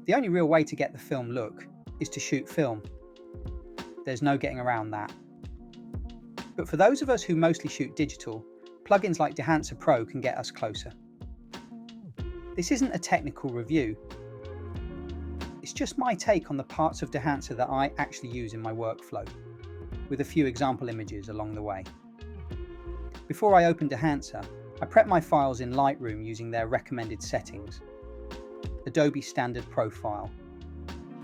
The only real way to get the film look is to shoot film. There's no getting around that. But for those of us who mostly shoot digital, plugins like Dehancer Pro can get us closer. This isn't a technical review. It's just my take on the parts of Dehancer that I actually use in my workflow, with a few example images along the way. Before I open Dehancer, I prep my files in Lightroom using their recommended settings. Adobe Standard Profile,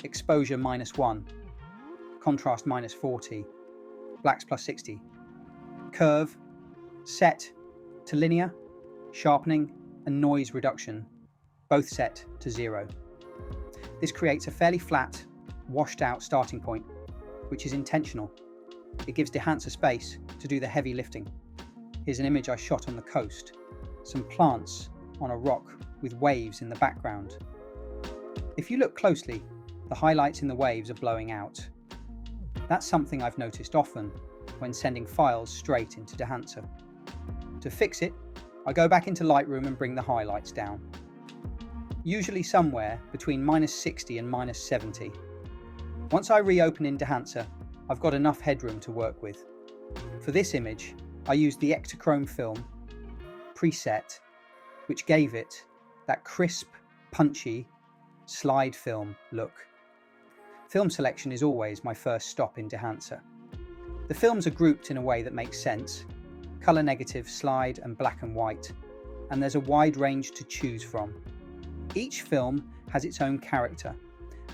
Exposure -1, Contrast -40, Blacks +60, Curve, Set to Linear, Sharpening and Noise Reduction, both set to 0. This creates a fairly flat, washed out starting point, which is intentional. It gives Dehancer space to do the heavy lifting. Here's an image I shot on the coast, some plants on a rock with waves in the background. If you look closely, the highlights in the waves are blowing out. That's something I've noticed often when sending files straight into Dehancer. To fix it, I go back into Lightroom and bring the highlights down. Usually somewhere between -60 and -70. Once I reopen in Dehancer, I've got enough headroom to work with. For this image, I used the Ektachrome film preset, which gave it that crisp, punchy slide film look. Film selection is always my first stop in Dehancer. The films are grouped in a way that makes sense: color negative, slide and black and white, and there's a wide range to choose from. Each film has its own character,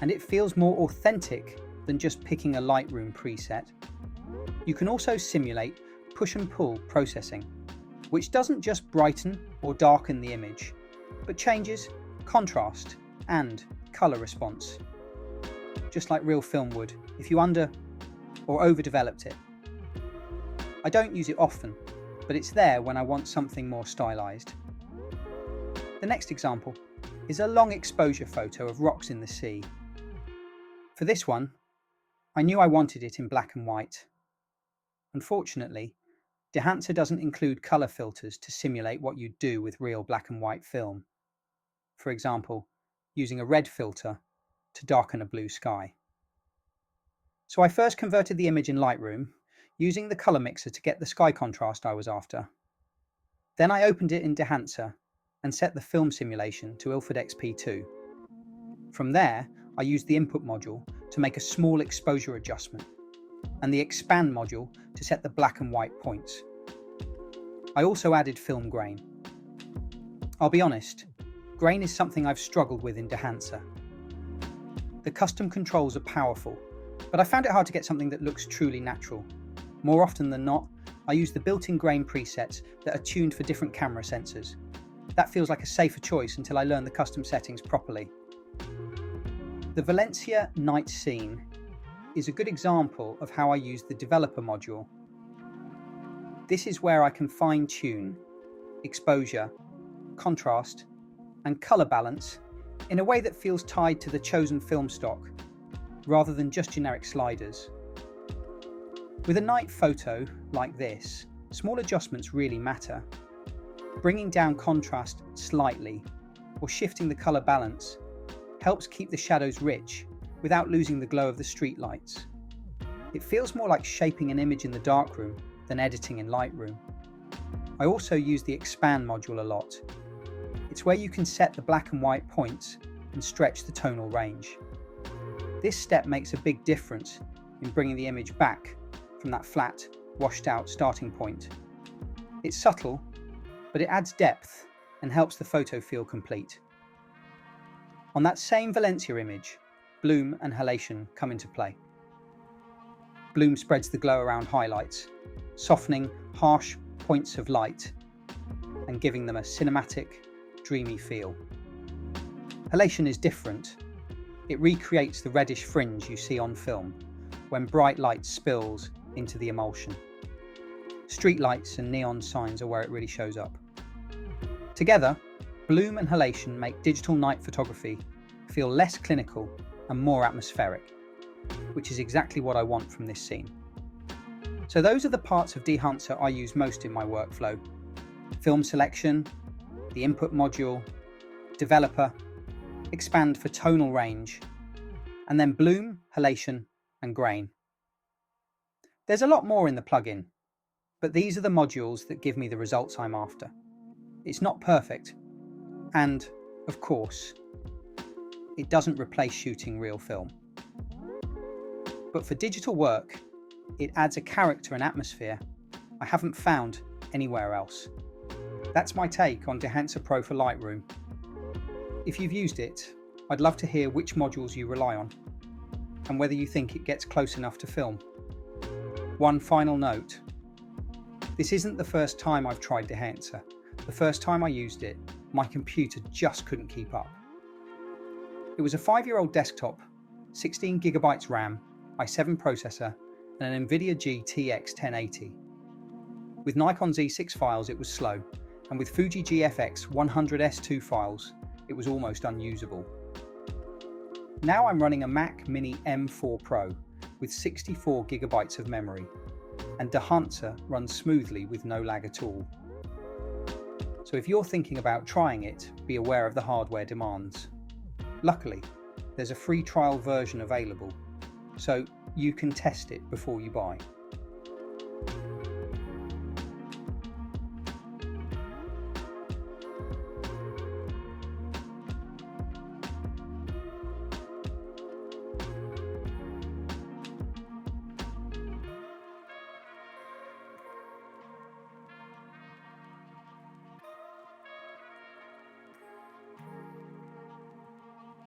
and it feels more authentic than just picking a Lightroom preset. You can also simulate push and pull processing, which doesn't just brighten or darken the image, but changes contrast and color response, just like real film would if you under or overdeveloped it. I don't use it often, but it's there when I want something more stylized. The next example is a long exposure photo of rocks in the sea. For this one, I knew I wanted it in black and white. Unfortunately, Dehancer doesn't include color filters to simulate what you'd do with real black and white film. For example, using a red filter to darken a blue sky. So I first converted the image in Lightroom, using the color mixer to get the sky contrast I was after. Then I opened it in Dehancer and set the film simulation to Ilford XP2. From there, I used the input module to make a small exposure adjustment, and the expand module to set the black and white points. I also added film grain. I'll be honest, grain is something I've struggled with in Dehancer. The custom controls are powerful, but I found it hard to get something that looks truly natural. More often than not, I use the built-in grain presets that are tuned for different camera sensors. That feels like a safer choice until I learn the custom settings properly. The Valencia night scene is a good example of how I use the developer module. This is where I can fine-tune exposure, contrast, and color balance in a way that feels tied to the chosen film stock, rather than just generic sliders. With a night photo like this, small adjustments really matter. Bringing down contrast slightly or shifting the color balance helps keep the shadows rich without losing the glow of the street lights. It feels more like shaping an image in the darkroom than editing in Lightroom. I also use the expand module a lot. It's where you can set the black and white points and stretch the tonal range. This step makes a big difference in bringing the image back from that flat, washed out starting point. It's subtle, but it adds depth and helps the photo feel complete. On that same Valencia image, bloom and halation come into play. Bloom spreads the glow around highlights, softening harsh points of light and giving them a cinematic, dreamy feel. Halation is different. It recreates the reddish fringe you see on film when bright light spills into the emulsion. Street lights and neon signs are where it really shows up. Together, bloom and halation make digital night photography feel less clinical and more atmospheric, which is exactly what I want from this scene. So those are the parts of Dehancer I use most in my workflow: film selection, the input module, developer, expand for tonal range, and then bloom, halation, and grain. There's a lot more in the plugin, but these are the modules that give me the results I'm after. It's not perfect, and, of course, it doesn't replace shooting real film. But for digital work, it adds a character and atmosphere I haven't found anywhere else. That's my take on Dehancer Pro for Lightroom. If you've used it, I'd love to hear which modules you rely on, and whether you think it gets close enough to film. One final note. This isn't the first time I've tried Dehancer. The first time I used it, my computer just couldn't keep up. It was a 5-year-old desktop, 16GB RAM, i7 processor, and an NVIDIA GTX 1080. With Nikon Z6 files it was slow, and with Fuji GFX 100S2 files it was almost unusable. Now I'm running a Mac Mini M4 Pro with 64GB of memory, and Dehancer runs smoothly with no lag at all. So if you're thinking about trying it, be aware of the hardware demands. Luckily, there's a free trial version available, so you can test it before you buy.